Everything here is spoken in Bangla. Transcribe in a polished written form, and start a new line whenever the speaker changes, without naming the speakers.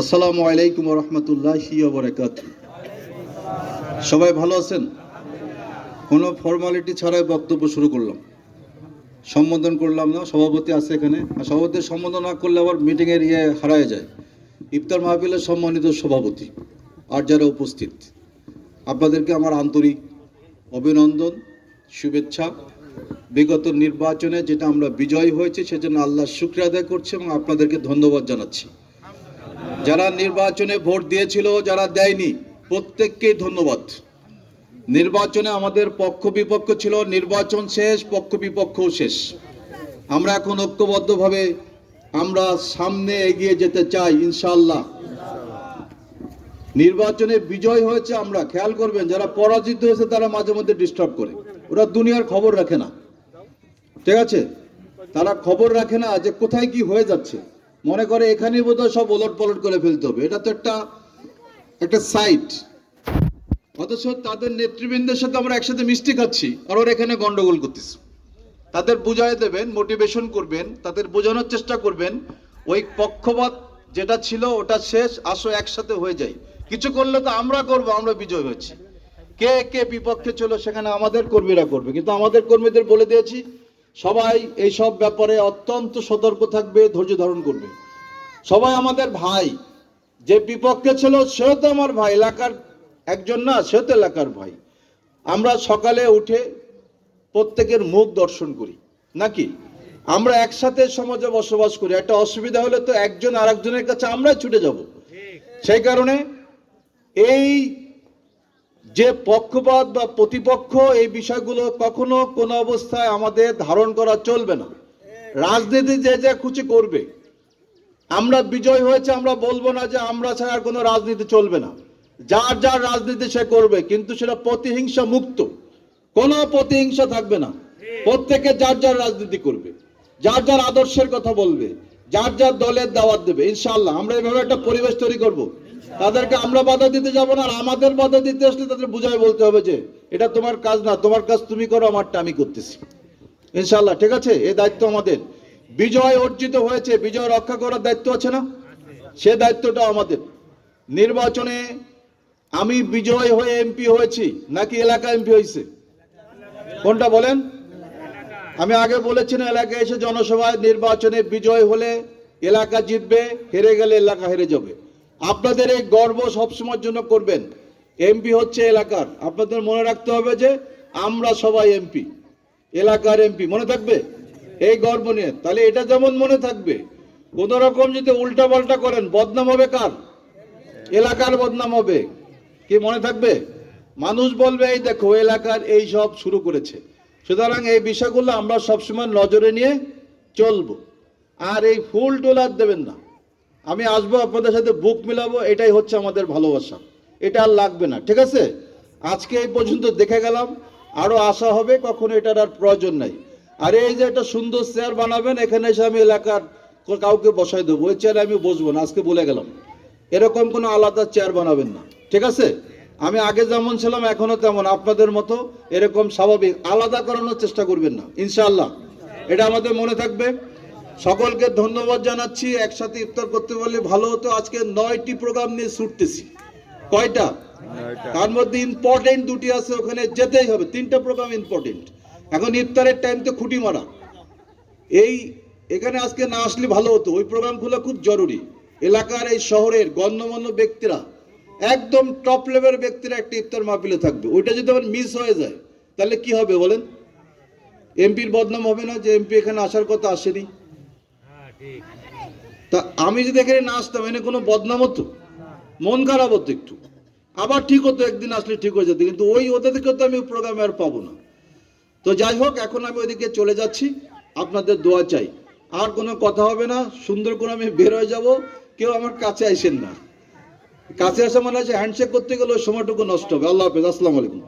আসসালামু আলাইকুম রহমতুল্লাহি ওয়া বারাকাতুহু। সবাই ভালো আছেন? কোনো ফর্মালিটি ছাড়াই বক্তব্য শুরু করলাম, সম্বোধন করলাম না। সভাপতি আছে এখানে, আর সভাপতি সম্বোধন না করলে আবার মিটিংয়ের হারায় যায়। ইফতার মাহফিলের সম্মানিত সভাপতি আর যারা উপস্থিত, আপনাদেরকে আমার আন্তরিক অভিনন্দন, শুভেচ্ছা। বিগত নির্বাচনে যেটা আমরা বিজয়ী হয়েছি সেজন্য আল্লাহর শুকরিয়া আদায় করছি এবং আপনাদেরকে ধন্যবাদ জানাচ্ছি। যারা নির্বাচনে ভোট দিয়েছিল, যারা দেয়নি, প্রত্যেককেই ধন্যবাদ। নির্বাচনে আমাদের পক্ষ বিপক্ষ ছিল, নির্বাচন শেষ, পক্ষ বিপক্ষও শেষ। আমরা এখন ঐক্যবদ্ধভাবে আমরা সামনে এগিয়ে যেতে চাই ইনশাআল্লাহ। নির্বাচনে বিজয় হয়েছে, আমরা খেয়াল করবেন যারা পরাজিত হয়েছে তারা মাঝে মধ্যে ডিস্টার্ব করে, ওরা দুনিয়ার খবর রাখে না, ঠিক আছে? তারা খবর রাখে না যে কোথায় কি হয়ে যাচ্ছে, মনে করে এখানেই বোধহয় সব ওলট পলট করে ফেলতে হবে। এটা তো একটা সাইট, অথচ তাদের নেতৃবৃন্দের সাথে আমরা একসাথে মিষ্টি খাচ্ছি আর ওরা এখানে গন্ডগোল করতেছে। তাদের বুঝাই দেবেন, মোটিভেশন করবেন, তাদের বোঝানোর চেষ্টা করবেন ওই পক্ষপাত যেটা ছিল ওটা শেষ, আসো একসাথে হয়ে যাই। কিছু করলে তো আমরা করব, আমরা বিজয় হয়েছি। কে কে বিপক্ষে ছিল সেখানে আমাদের কর্মীরা করবে, কিন্তু আমাদের কর্মীদের বলে দিয়েছি সবাই এই সব ব্যাপারে অত্যন্ত সতর্ক থাকবে, ধৈর্য ধারণ করবে। সবাই আমাদের ভাই, যে বিপক্ষে ছিল সেও তো আমার ভাই, এলাকার একজন না, সেও তো এলাকার ভাই। আমরা সকালে উঠে প্রত্যেকের মুখ দর্শন করি নাকি? আমরা একসাথে সমাজে বসবাস করি, একটা অসুবিধা হলে তো একজন আর একজনের কাছে আমরা ছুটে যাব। সেই কারণে এই যে পক্ষপাত বা প্রতিপক্ষ, এই বিষয়গুলো কখনো কোনো অবস্থায় আমাদের ধারণ করা চলবে না। রাজনীতি যে যে খুশি করবে, আমরা বিজয় হয়েছে আমরা বলবো না যে আমরা ছাড়া আর কোনো রাজনীতি চলবে না। যার যার রাজনীতি সে করবে, কিন্তু সেটা প্রতিহিংসা মুক্ত, কোনো প্রতিহিংসা থাকবে না। প্রত্যেকে যার যার রাজনীতি করবে, যার যার আদর্শের কথা বলবে, যার যার দলের দাওয়াত দেবে। ইনশাআল্লাহ আমরা এইভাবে একটা পরিবেশ তৈরি করব। তাদেরকে আমরা বাধা দিতে যাব না, আর আমাদের বাধা দিতে আসলে তাদের বুঝায় বলতে হবে যে এটা তোমার কাজ না, তোমার কাজ তুমি করো, আমারটা আমি করতেছি। ইনশাআল্লাহ, ঠিক আছে? এই দায়িত্ব আমাদের। বিজয় অর্জিত হয়েছে, বিজয় রক্ষা করার দায়িত্ব আছে না? সে দায়িত্বটা আমাদের। নির্বাচনে আমি বিজয় হয়ে এমপি হয়েছি নাকি এলাকা এমপি হয়েছে? কোনটা বলেন? আমি আগে বলেছি না, এলাকায় এসে জনসভায় নির্বাচনে বিজয় হলে এলাকা জিতবে, হেরে গেলে এলাকা হেরে যাবে। আপনাদের এই গর্ব সবসময়ের জন্য করবেন। এমপি হচ্ছে এলাকার, আপনাদের মনে রাখতে হবে যে আমরা সবাই এমপি, এলাকার এমপি, মনে থাকবে এই গর্ব নিয়ে। তাহলে এটা যেমন মনে থাকবে, কোন রকম যদি উল্টা পাল্টা করেন বদনাম হবে কার? এলাকার বদনাম হবে। কি মনে থাকবে? মানুষ বলবে এই দেখো এলাকার এই সব শুরু করেছে। সুতরাং এই বিষয়গুলো আমরা সবসময় নজরে নিয়ে চলবো। আর এই ফুল টোলার দেবেন না। আমি আসবো আপনাদের সাথে বুক মিলাবো, এটাই হচ্ছে আমাদের ভালোবাসা, এটা আর লাগবে না, ঠিক আছে? আজকে এই পর্যন্ত দেখে গেলাম, আরো আশা হবে, কখনো এটার আর প্রয়োজন নাই। আর এই যে একটা সুন্দর চেয়ার বানাবেন, এখানে এসে আমি এলাকার কাউকে বসাই দেবো, ওই চেয়ারে আমি বসবো না, আজকে বলে গেলাম। এরকম কোনো আলাদা চেয়ার বানাবেন না, ঠিক আছে? আমি আগে যেমন ছিলাম এখনো তেমন, আপনাদের মতো এরকম স্বাভাবিক, আলাদা করানোর চেষ্টা করবেন না, ইনশাআল্লাহ। এটা আমাদের মনে থাকবে। সকলকে ধন্যবাদ জানাচ্ছি। একসাথে ইফতার করতে পারলে ভালো হতো। আজকে 9টি প্রোগ্রাম নিয়ে ছুটতেছি। কয়টা? তার মধ্যে ইম্পর্টেন্ট দুটি আছে, ওখানে যেতেই হবে। 3টা প্রোগ্রাম ইম্পর্টেন্ট। এখন ইফতারের টাইম তো খুঁটি মারা, এখানে আজকে না আসলে ভালো হতো। ওই প্রোগ্রামগুলো খুব জরুরি। এলাকার এই শহরের গণ্যমান্য ব্যক্তিরা, একদম টপ লেভেলের ব্যক্তিরা একটা ইফতার মাহফিলে থাকবে। ওইটা যদি আবার মিস হয়ে যায় তাহলে কি হবে বলেন? এমপির বদনাম হবে না যে এমপি এখানে আসার কথা আসেনি? তা আমি যদি এখানে না আসতাম, এনে কোনো বদনাম হতো? মন খারাপ হতো একটু। আবার ঠিক হতো, একদিন আসলে ঠিক হয়ে যেত, কিন্তু ওদের থেকে তো আমি প্রোগ্রামে আর পাবো না। তো যাই হোক, এখন আমি ওইদিকে চলে যাচ্ছি, আপনাদের দোয়া চাই। আর কোনো কথা হবে না, সুন্দর করে আমি বের হয়ে যাব। কেউ আমার কাছে আসেন না, কাছে আসা মানে হ্যান্ডশেক করতে গেলে ওই সময়টুকু নষ্ট হবে। আল্লাহ হাফেজ, আসসালামু আলাইকুম।